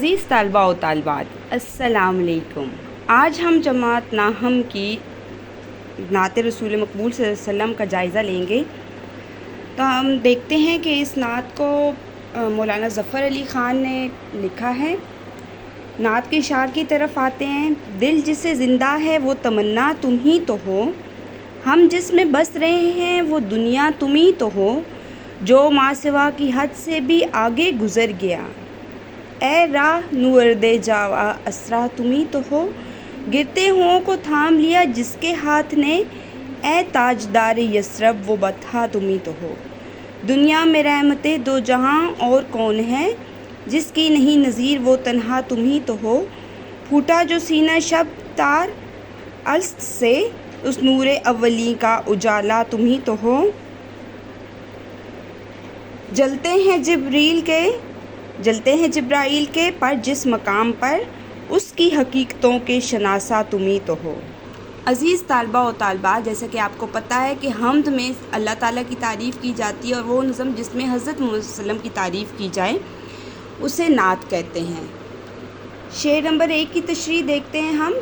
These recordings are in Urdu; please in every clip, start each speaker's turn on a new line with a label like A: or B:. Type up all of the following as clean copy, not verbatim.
A: عزیز طلباء و طالبات، السلام علیکم۔ آج ہم جماعت ناہم کی نعت رسول مقبول صلی اللہ علیہ وسلم کا جائزہ لیں گے۔ تو ہم دیکھتے ہیں کہ اس نعت کو مولانا ظفر علی خان نے لکھا ہے۔ نعت کے اشعار کی طرف آتے ہیں۔ دل جسے زندہ ہے وہ تمنا تم ہی تو ہو، ہم جس میں بس رہے ہیں وہ دنیا تم ہی تو ہو، جو ماں سوا کی حد سے بھی آگے گزر گیا، اے راہ نورد جاوا اسرا تم ہی تو ہو، گرتے ہوں کو تھام لیا جس کے ہاتھ نے، اے تاجدار یثرب وہ بطحہ تم ہی تو ہو، دنیا میں رحمت دو جہاں اور کون ہے، جس کی نہیں نظیر وہ تنہا تم ہی تو ہو، پھوٹا جو سینہ شب تار الست سے، اس نور اولی کا اجالا تم ہی تو ہو، جلتے ہیں جبرائیل کے پر جس مقام پر، اس کی حقیقتوں کے شناسا تم ہی تو ہو۔ عزیز طالبہ و طالبات، جیسا کہ آپ کو پتہ ہے کہ حمد میں اللہ تعالیٰ کی تعریف کی جاتی ہے، اور وہ نظم جس میں حضرت محمد صلی اللہ علیہ وسلم کی تعریف کی جائے اسے نعت کہتے ہیں۔ شعر نمبر 1 کی تشریح دیکھتے ہیں ہم۔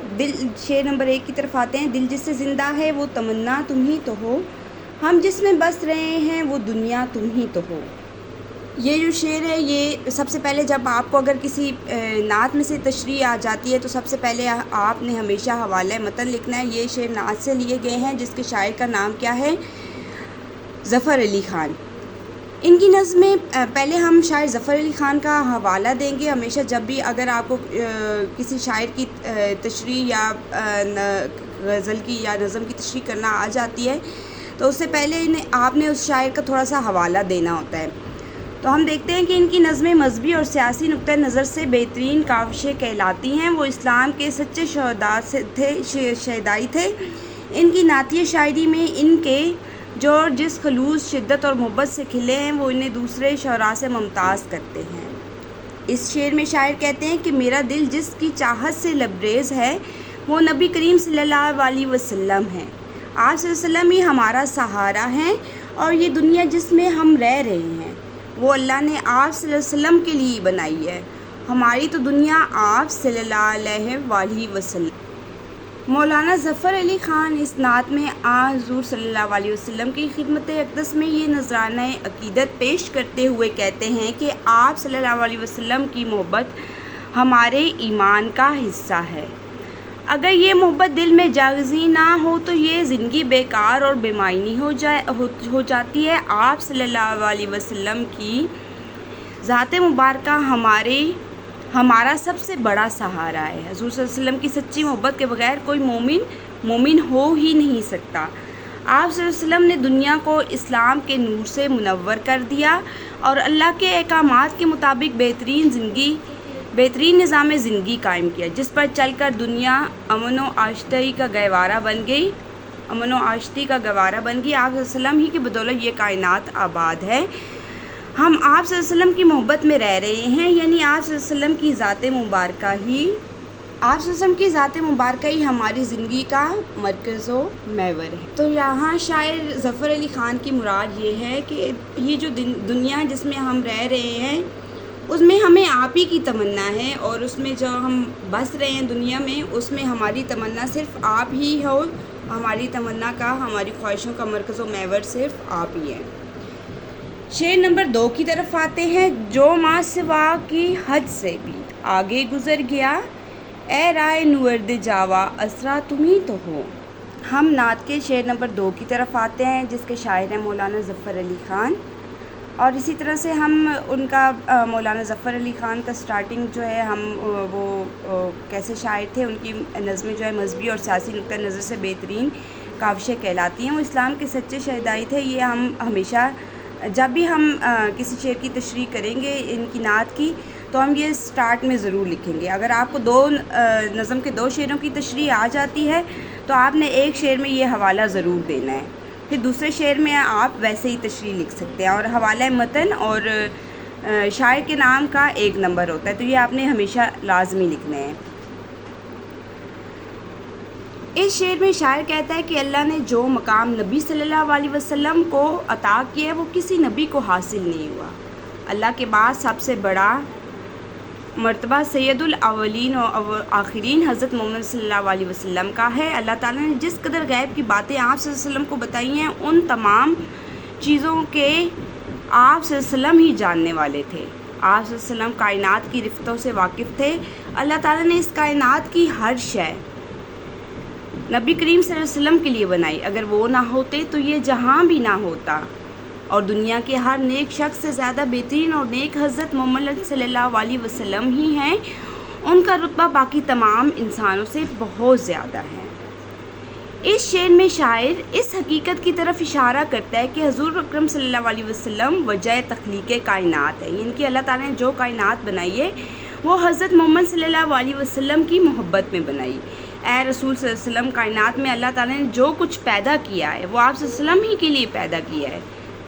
A: شعر نمبر 1 کی طرف آتے ہیں۔ دل جس سے زندہ ہے وہ تمنا تم ہی تو ہو، ہم جس میں بس رہے ہیں وہ دنیا تم ہی تو ہو۔ یہ جو شعر ہے، یہ سب سے پہلے جب آپ کو اگر کسی نعت میں سے تشریح آ جاتی ہے تو سب سے پہلے آپ نے ہمیشہ حوالہ متن لکھنا ہے۔ یہ شعر نعت سے لیے گئے ہیں، جس کے شاعر کا نام کیا ہے؟ ظفر علی خان۔ ان کی نظمیں پہلے ہم شاعر ظفر علی خان کا حوالہ دیں گے ہمیشہ، جب بھی اگر آپ کو کسی شاعر کی تشریح یا غزل کی یا نظم کی تشریح کرنا آ جاتی ہے تو اس سے پہلے آپ نے اس شاعر کا تھوڑا سا حوالہ دینا ہوتا ہے۔ تو ہم دیکھتے ہیں کہ ان کی نظمیں مذہبی اور سیاسی نقطہ نظر سے بہترین کاوشیں کہلاتی ہیں۔ وہ اسلام کے سچے شہدائی تھے۔ ان کی نعتیہ شاعری میں ان کے جو جس خلوص، شدت اور محبت سے کھلے ہیں، وہ انہیں دوسرے شعراء سے ممتاز کرتے ہیں۔ اس شعر میں شاعر کہتے ہیں کہ میرا دل جس کی چاہت سے لبریز ہے، وہ نبی کریم صلی اللہ علیہ وسلم ہے۔ آپ صلی اللہ علیہ وسلم ہی ہمارا سہارا ہیں، اور یہ دنیا جس میں ہم رہ رہے ہیں وہ اللہ نے آپ صلی اللہ علیہ وسلم کے لیے بنائی ہے۔ ہماری تو دنیا آپ صلی اللہ علیہ وسلم۔ مولانا ظفر علی خان اس نعت میں حضور صلی اللہ علیہ وسلم کی خدمت اقدس میں یہ نذرانہ عقیدت پیش کرتے ہوئے کہتے ہیں کہ آپ صلی اللہ علیہ وسلم کی محبت ہمارے ایمان کا حصہ ہے۔ اگر یہ محبت دل میں جاگزی نہ ہو تو یہ زندگی بیکار اور بے معنی ہو جاتی ہے۔ آپ صلی اللہ علیہ وسلم کی ذات مبارکہ ہمارا سب سے بڑا سہارا ہے۔ حضور صلی اللہ علیہ وسلم کی سچی محبت کے بغیر کوئی مومن ہو ہی نہیں سکتا۔ آپ صلی اللہ علیہ وسلم نے دنیا کو اسلام کے نور سے منور کر دیا اور اللہ کے احکامات کے مطابق بہترین نظام زندگی قائم کیا، جس پر چل کر دنیا امن و آشتی کا گہوارہ بن گئی۔ آپ صلی اللہ علیہ وسلم ہی کی بدولت یہ کائنات آباد ہے۔ ہم آپ صلی اللہ علیہ وسلم کی محبت میں رہ رہے ہیں، یعنی آپ صلی اللہ علیہ وسلم کی ذات مبارکہ ہی ہماری زندگی کا مرکز و محور ہے۔ تو یہاں شاعر ظفر علی خان کی مراد یہ ہے کہ یہ جو دنیا جس میں ہم رہ رہے ہیں اس میں ہمیں آپ ہی کی تمنا ہے، اور اس میں جو ہم بس رہے ہیں دنیا میں، اس میں ہماری تمنا صرف آپ ہی ہو۔ ہماری تمنا کا، ہماری خواہشوں کا مرکز و محور صرف آپ ہی ہے۔ شعر نمبر 2 کی طرف آتے ہیں۔ جو ماں سوا کی حد سے بھی آگے گزر گیا، اے رائے نورد جاوا اسرا تم ہی تو ہو۔ ہم نعت کے شعر نمبر 2 کی طرف آتے ہیں، جس کے شاعر ہیں مولانا ظفر علی خان، اور اسی طرح سے ہم ان کا مولانا ظفر علی خان کا سٹارٹنگ جو ہے وہ کیسے شاعر تھے، ان کی نظمیں جو ہے مذہبی اور سیاسی نقطہ نظر سے بہترین کاوشیں کہلاتی ہیں۔ وہ اسلام کے سچے شہدائی تھے۔ یہ ہم ہمیشہ جب بھی ہم کسی شعر کی تشریح کریں گے ان کی نعت کی، تو ہم یہ سٹارٹ میں ضرور لکھیں گے۔ اگر آپ کو نظم کے 2 شعروں کی تشریح آ جاتی ہے تو آپ نے ایک شعر میں یہ حوالہ ضرور دینا ہے، پھر دوسرے شعر میں آپ ویسے ہی تشریح لکھ سکتے ہیں، اور حوالہ متن اور شاعر کے نام کا 1 نمبر ہوتا ہے، تو یہ آپ نے ہمیشہ لازمی لکھنا ہے۔ اس شعر میں شاعر کہتا ہے کہ اللہ نے جو مقام نبی صلی اللہ علیہ وسلم کو عطا کیا ہے وہ کسی نبی کو حاصل نہیں ہوا۔ اللہ کے بعد سب سے بڑا مرتبہ سید الاولین و آخرین حضرت محمد صلی اللہ علیہ وسلم کا ہے۔ اللہ تعالیٰ نے جس قدر غیب کی باتیں آپ صلی اللہ علیہ وسلم کو بتائی ہیں، ان تمام چیزوں کے آپ صلی اللہ علیہ وسلم ہی جاننے والے تھے۔ آپ صلی اللہ علیہ وسلم کائنات کی رفتوں سے واقف تھے۔ اللہ تعالیٰ نے اس کائنات کی ہر شے نبی کریم صلی اللہ علیہ وسلم کے لیے بنائی۔ اگر وہ نہ ہوتے تو یہ جہاں بھی نہ ہوتا، اور دنیا کے ہر نیک شخص سے زیادہ بہترین اور نیک حضرت محمد صلی اللہ علیہ وسلم ہی ہیں۔ ان کا رتبہ باقی تمام انسانوں سے بہت زیادہ ہے۔ اس شعر میں شاعر اس حقیقت کی طرف اشارہ کرتا ہے کہ حضور اکرم صلی اللہ علیہ وسلم وجہ تخلیق کائنات ہے، یعنی کہ اللہ تعالیٰ نے جو کائنات بنائی ہے وہ حضرت محمد صلی اللہ علیہ وسلم کی محبت میں بنائی۔ اے رسول صلی اللہ علیہ وسلم، کائنات میں اللہ تعالیٰ نے جو کچھ پیدا کیا ہے وہ آپ صلی اللہ علیہ وسلم ہی کے لیے پیدا کیا ہے۔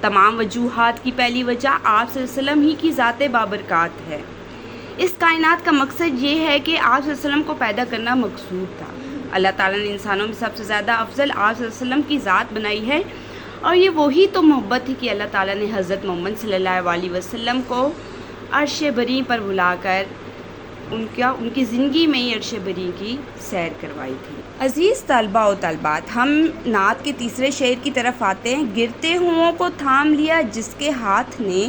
A: تمام وجوہات کی پہلی وجہ آپ صلی اللہ علیہ وسلم ہی کی ذات بابرکات ہے۔ اس کائنات کا مقصد یہ ہے کہ آپ صلی اللہ علیہ وسلم کو پیدا کرنا مقصود تھا۔ اللہ تعالیٰ نے انسانوں میں سب سے زیادہ افضل آپ صلی اللہ علیہ وسلم کی ذات بنائی ہے، اور یہ وہی تو محبت تھی کہ اللہ تعالیٰ نے حضرت محمد صلی اللہ علیہ وسلم کو عرش بری پر بلا کر ان کی زندگی میں ہی عرش بری کی سیر کروائی تھی۔ عزیز طلباء و طالبات، ہم نعت کے تیسرے شعر کی طرف آتے ہیں۔ گرتے ہوں کو تھام لیا جس کے ہاتھ نے،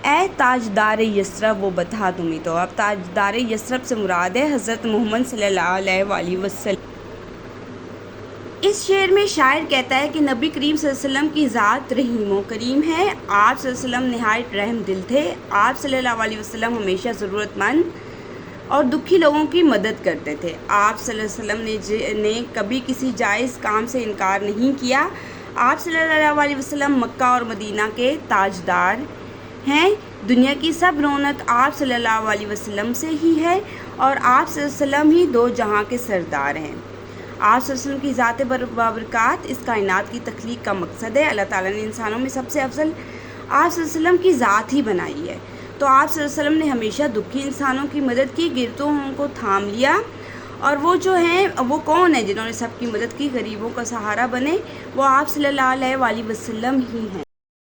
A: اے تاجدار یثرب وہ بتا تمہیں تو۔ اب تاجدار یثرب سے مراد ہے حضرت محمد صلی اللہ علیہ وسلم۔ اس شعر میں شاعر کہتا ہے کہ نبی کریم صلی اللہ علیہ وسلم کی ذات رحیم و کریم ہے۔ آپ صلی اللہ علیہ وسلم نہایت رحم دل تھے۔ آپ صلی اللہ علیہ وسلم ہمیشہ ضرورت مند اور دکھی لوگوں کی مدد کرتے تھے۔ آپ صلی اللہ علیہ وسلم نے کبھی کسی جائز کام سے انکار نہیں کیا۔ آپ صلی اللہ علیہ وسلم مکہ اور مدینہ کے تاجدار ہیں۔ دنیا کی سب رونق آپ صلی اللہ علیہ وسلم سے ہی ہے، اور آپ صلی اللہ علیہ وسلم ہی دو جہاں کے سردار ہیں۔ آپ صلی اللہ علیہ وسلم کی ذات بابرکات اس کائنات کی تخلیق کا مقصد ہے۔ اللہ تعالیٰ نے انسانوں میں سب سے افضل آپ صلی اللہ علیہ وسلم کی ذات ہی بنائی ہے، تو آپ صلی اللہ علیہ وسلم نے ہمیشہ دکھی انسانوں کی مدد کی، گرتوں کو تھام لیا۔ اور وہ جو ہیں وہ کون ہیں جنہوں نے سب کی مدد کی، غریبوں کا سہارا بنے؟ وہ آپ صلی اللہ علیہ وسلم ہی ہیں۔